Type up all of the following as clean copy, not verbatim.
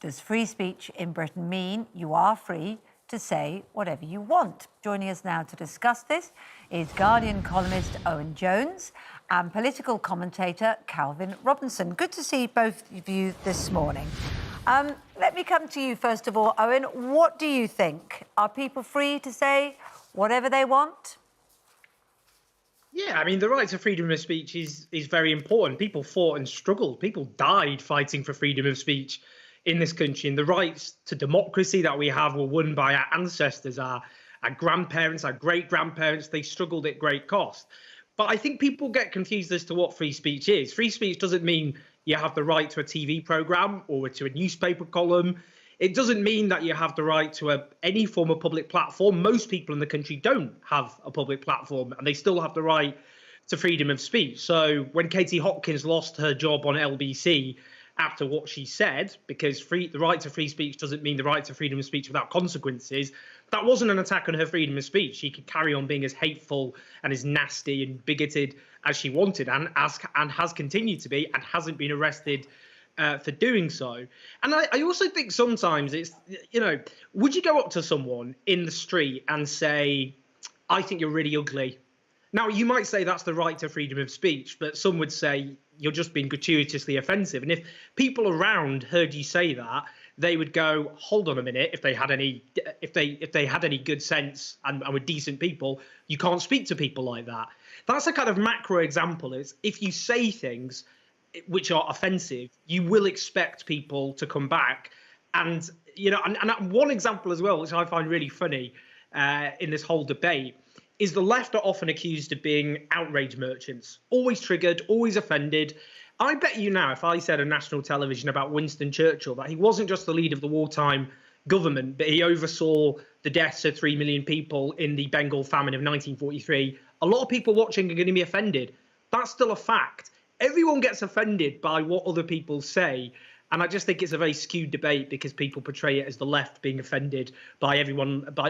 Does free speech in Britain mean you are free to say whatever you want? Joining us now to discuss this is Guardian columnist Owen Jones and political commentator Calvin Robinson. Good to see both of you this morning. Let me come to you first of all, Owen. What do you think? Are people free to say whatever they want? Yeah, I mean, the right to freedom of speech is very important. People fought and struggled. People died fighting for freedom of speech in this country. And the rights to democracy that we have were won by our ancestors, our grandparents, our great-grandparents. They struggled at great cost. But I think people get confused as to what free speech is. Free speech doesn't mean you have the right to a TV programme or to a newspaper column. It doesn't mean that you have the right to any form of public platform. Most people in the country don't have a public platform, and they still have the right to freedom of speech. So when Katie Hopkins lost her job on LBC after what she said, because the right to free speech doesn't mean the right to freedom of speech without consequences, that wasn't an attack on her freedom of speech. She could carry on being as hateful and as nasty and bigoted as she wanted, and has continued to be, and hasn't been arrested for doing so. And I also think sometimes it's, would you go up to someone in the street and say, I think you're really ugly? Now, you might say that's the right to freedom of speech, but some would say you're just being gratuitously offensive. And if people around heard you say that, they would go, hold on a minute, if they had any good sense and were decent people, you can't speak to people like that. That's a kind of macro example. Is if you say things which are offensive, you will expect people to come back. And and one example as well, which I find really funny in this whole debate, is the left are often accused of being outrage merchants, always triggered, always offended. I bet you now, if I said on national television about Winston Churchill that he wasn't just the leader of the wartime government, but he oversaw the deaths of 3 million people in the Bengal famine of 1943, a lot of people watching are going to be offended. That's still a fact. Everyone gets offended by what other people say. And I just think it's a very skewed debate because people portray it as the left being offended by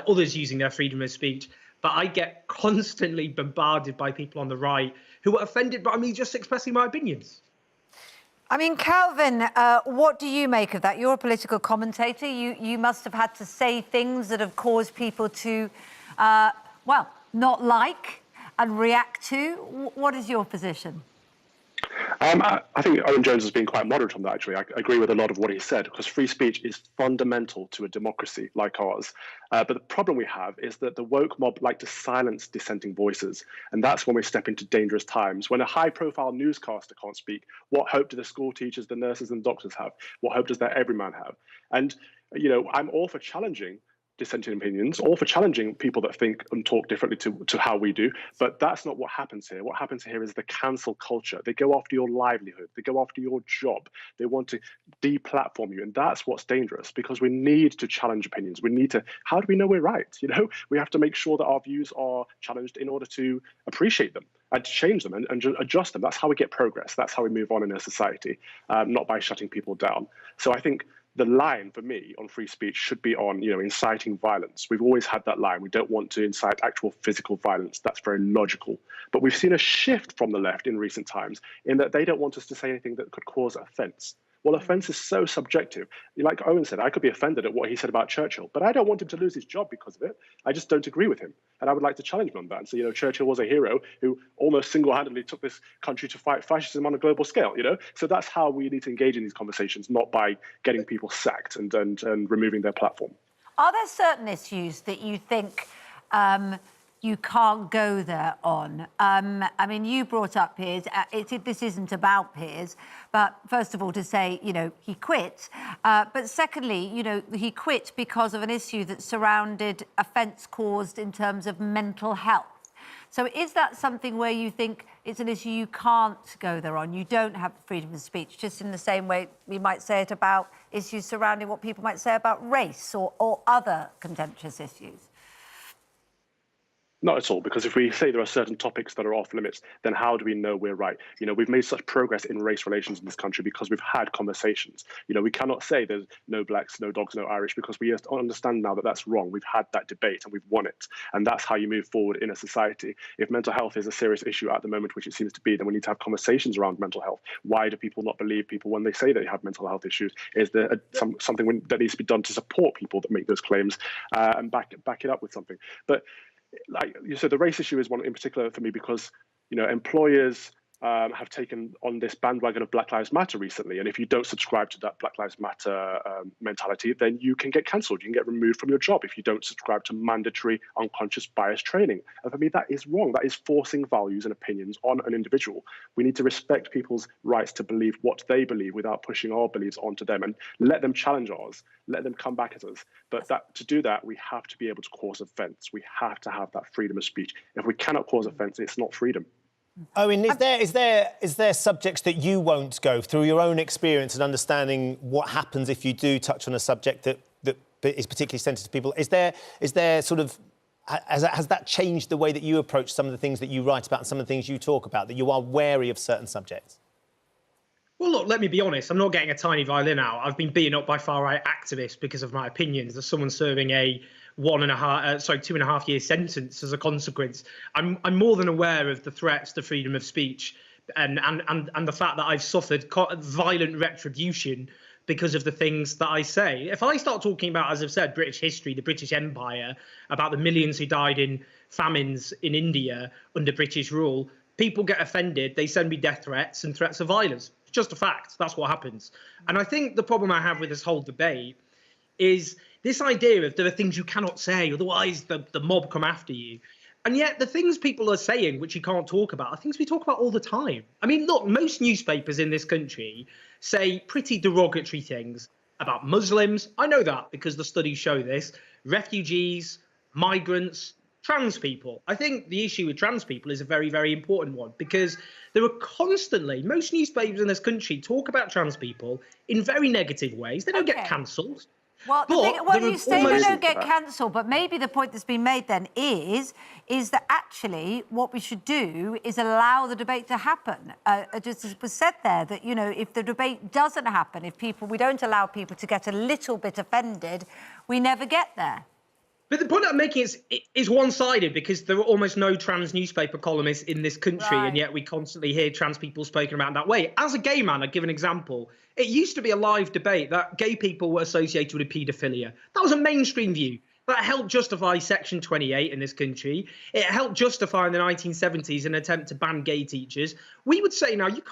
others using their freedom of speech. But I get constantly bombarded by people on the right who are offended by me just expressing my opinions. I mean, Calvin, what do you make of that? You're a political commentator. You must have had to say things that have caused people to, not like and react to. What is your position? I think Owen Jones has been quite moderate on that, actually. I agree with a lot of what he said, because free speech is fundamental to a democracy like ours. But the problem we have is that the woke mob like to silence dissenting voices. And that's when we step into dangerous times. When a high-profile newscaster can't speak, what hope do the school teachers, the nurses and doctors have? What hope does their everyman have? And, I'm all for challenging dissenting opinions, all for challenging people that think and talk differently to how we do. But that's not what happens here. What happens here is the cancel culture. They go after your livelihood. They go after your job. They want to deplatform you. And that's what's dangerous, because we need to challenge opinions. How do we know we're right? We have to make sure that our views are challenged in order to appreciate them and change them and adjust them. That's how we get progress. That's how we move on in a society, not by shutting people down. So I think the line for me on free speech should be on, inciting violence. We've always had that line. We don't want to incite actual physical violence. That's very logical. But we've seen a shift from the left in recent times in that they don't want us to say anything that could cause offence. Well, offence is so subjective. Like Owen said, I could be offended at what he said about Churchill, but I don't want him to lose his job because of it. I just don't agree with him. And I would like to challenge him on that and say, Churchill was a hero who almost single-handedly took this country to fight fascism on a global scale, So that's how we need to engage in these conversations, not by getting people sacked and removing their platform. Are there certain issues that you think you can't go there on? I mean, you brought up Piers. This isn't about Piers, but first of all, to say, he quit. But secondly, he quit because of an issue that surrounded offence caused in terms of mental health. So is that something where you think it's an issue you can't go there on? You don't have freedom of speech, just in the same way we might say it about issues surrounding what people might say about race or other contentious issues? Not at all, because if we say there are certain topics that are off limits, then how do we know we're right? We've made such progress in race relations in this country because we've had conversations. We cannot say there's no blacks, no dogs, no Irish, because we understand now that that's wrong. We've had that debate and we've won it. And that's how you move forward in a society. If mental health is a serious issue at the moment, which it seems to be, then we need to have conversations around mental health. Why do people not believe people when they say they have mental health issues? Is there something that needs to be done to support people that make those claims and back it up with something? But like you said, the race issue is one in particular for me because, employers have taken on this bandwagon of Black Lives Matter recently. And if you don't subscribe to that Black Lives Matter mentality, then you can get cancelled. You can get removed from your job if you don't subscribe to mandatory unconscious bias training. And for me, that is wrong. That is forcing values and opinions on an individual. We need to respect people's rights to believe what they believe without pushing our beliefs onto them and let them challenge ours, let them come back at us. But to do that, we have to be able to cause offence. We have to have that freedom of speech. If we cannot cause offence, it's not freedom. Owen, is there subjects that you won't go through your own experience and understanding what happens if you do touch on a subject that is particularly sensitive to people? Is there sort of has that changed the way that you approach some of the things that you write about and some of the things you talk about, that you are wary of certain subjects? Well, look, let me be honest. I'm not getting a tiny violin out. I've been beaten up by far-right activists because of my opinions. There's someone serving a 2.5 year sentence as a consequence. I'm more than aware of the threats to freedom of speech and the fact that I've suffered violent retribution because of the things that I say. If I start talking about, as I've said, British history, the British Empire, about the millions who died in famines in India under British rule, people get offended. They send me death threats and threats of violence. It's just a fact. That's what happens. And I think the problem I have with this whole debate is this idea of there are things you cannot say, otherwise the mob come after you. And yet the things people are saying, which you can't talk about, are things we talk about all the time. I mean, look, most newspapers in this country say pretty derogatory things about Muslims. I know that because the studies show this. Refugees, migrants, trans people. I think the issue with trans people is a very, very important one because there are constantly, most newspapers in this country talk about trans people in very negative ways. They don't get cancelled. Well, you say they don't get cancelled, but maybe the point that's been made then is that actually what we should do is allow the debate to happen. Just as was said there, that, if the debate doesn't happen, we don't allow people to get a little bit offended, we never get there. But the point I'm making is one-sided because there are almost no trans newspaper columnists in this country, and yet we constantly hear trans people spoken about in that way. As a gay man, I'll give an example. It used to be a live debate that gay people were associated with paedophilia. That was a mainstream view. That helped justify Section 28 in this country. It helped justify in the 1970s an attempt to ban gay teachers. We would say now, of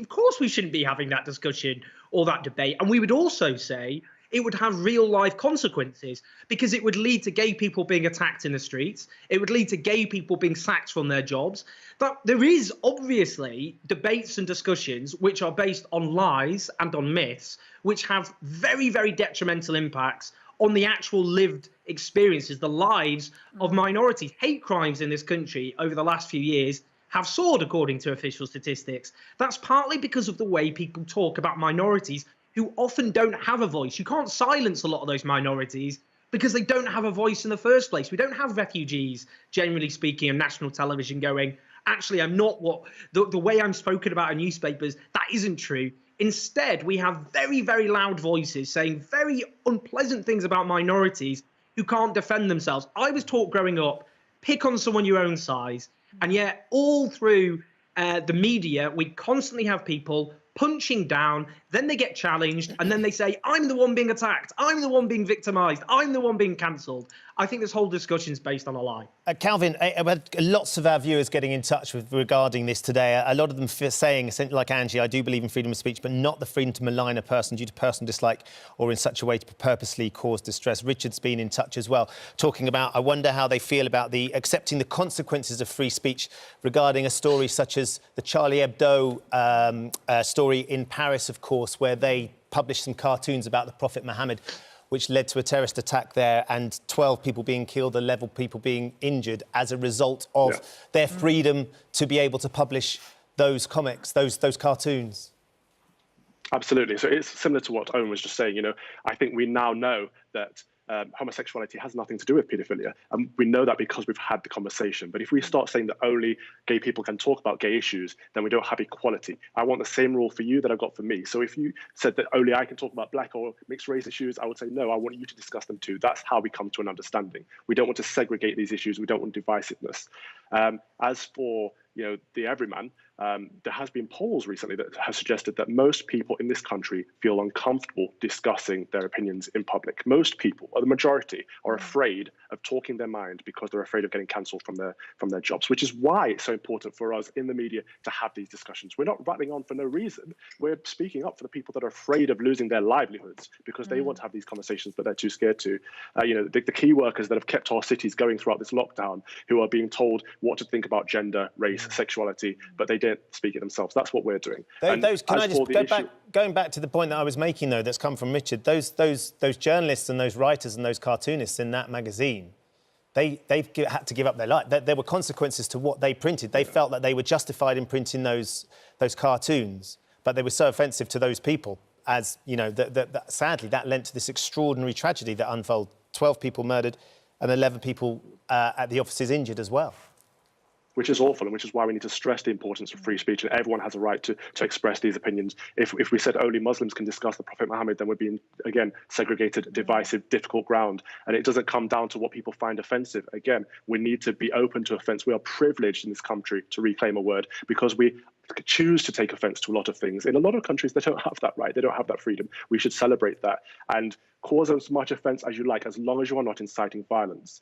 course we shouldn't be having that discussion or that debate. And we would also say it would have real life consequences because it would lead to gay people being attacked in the streets. It would lead to gay people being sacked from their jobs. But there is obviously debates and discussions which are based on lies and on myths, which have very, very detrimental impacts on the actual lived experiences, the lives of minorities. Hate crimes in this country over the last few years have soared, according to official statistics. That's partly because of the way people talk about minorities who often don't have a voice. You can't silence a lot of those minorities because they don't have a voice in the first place. We don't have refugees, generally speaking, on national television going, actually, I'm not what the way I'm spoken about in newspapers, that isn't true. Instead, we have very, very loud voices saying very unpleasant things about minorities who can't defend themselves. I was taught growing up, pick on someone your own size. And yet all through the media, we constantly have people punching down, then they get challenged, and then they say, I'm the one being attacked, I'm the one being victimised, I'm the one being cancelled. I think this whole discussion is based on a lie. Calvin, I've had lots of our viewers getting in touch regarding this today. A lot of them saying, like Angie, I do believe in freedom of speech, but not the freedom to malign a person due to personal dislike or in such a way to purposely cause distress. Richard's been in touch as well, talking about, I wonder how they feel about accepting the consequences of free speech regarding a story such as the Charlie Hebdo story in Paris, of course, where they published some cartoons about the Prophet Muhammad, which led to a terrorist attack there and 12 people being killed, 11 people being injured as a result of their freedom to be able to publish those comics, those cartoons. Absolutely. So it's similar to what Owen was just saying. I think we now know that homosexuality has nothing to do with paedophilia. And we know that because we've had the conversation. But if we start saying that only gay people can talk about gay issues, then we don't have equality. I want the same rule for you that I've got for me. So if you said that only I can talk about black or mixed race issues, I would say, no, I want you to discuss them too. That's how we come to an understanding. We don't want to segregate these issues. We don't want divisiveness. As for the everyman, there has been polls recently that have suggested that most people in this country feel uncomfortable discussing their opinions in public. Most people, or the majority, are afraid of talking their mind because they're afraid of getting cancelled from their jobs, which is why it's so important for us in the media to have these discussions. We're not rattling on for no reason. We're speaking up for the people that are afraid of losing their livelihoods because they want to have these conversations, but they're too scared to. The key workers that have kept our cities going throughout this lockdown, who are being told what to think about gender, race, sexuality, but they didn't speak it themselves. That's what we're doing. Going back to the point that I was making, though, that's come from Richard, those journalists and those writers and those cartoonists in that magazine, they've had to give up their life. There were consequences to what they printed. They felt that they were justified in printing those cartoons, but they were so offensive to those people, as sadly that led to this extraordinary tragedy that unfolded. 12 people murdered and 11 people at the offices injured as well. Which is awful, and which is why we need to stress the importance of free speech, and everyone has a right to express these opinions. If we said only Muslims can discuss the Prophet Muhammad, then we'd be in, again, segregated, divisive, difficult ground. And it doesn't come down to what people find offensive. Again, we need to be open to offence. We are privileged in this country to reclaim a word because we choose to take offence to a lot of things. In a lot of countries, they don't have that right. They don't have that freedom. We should celebrate that and cause as much offence as you like, as long as you are not inciting violence.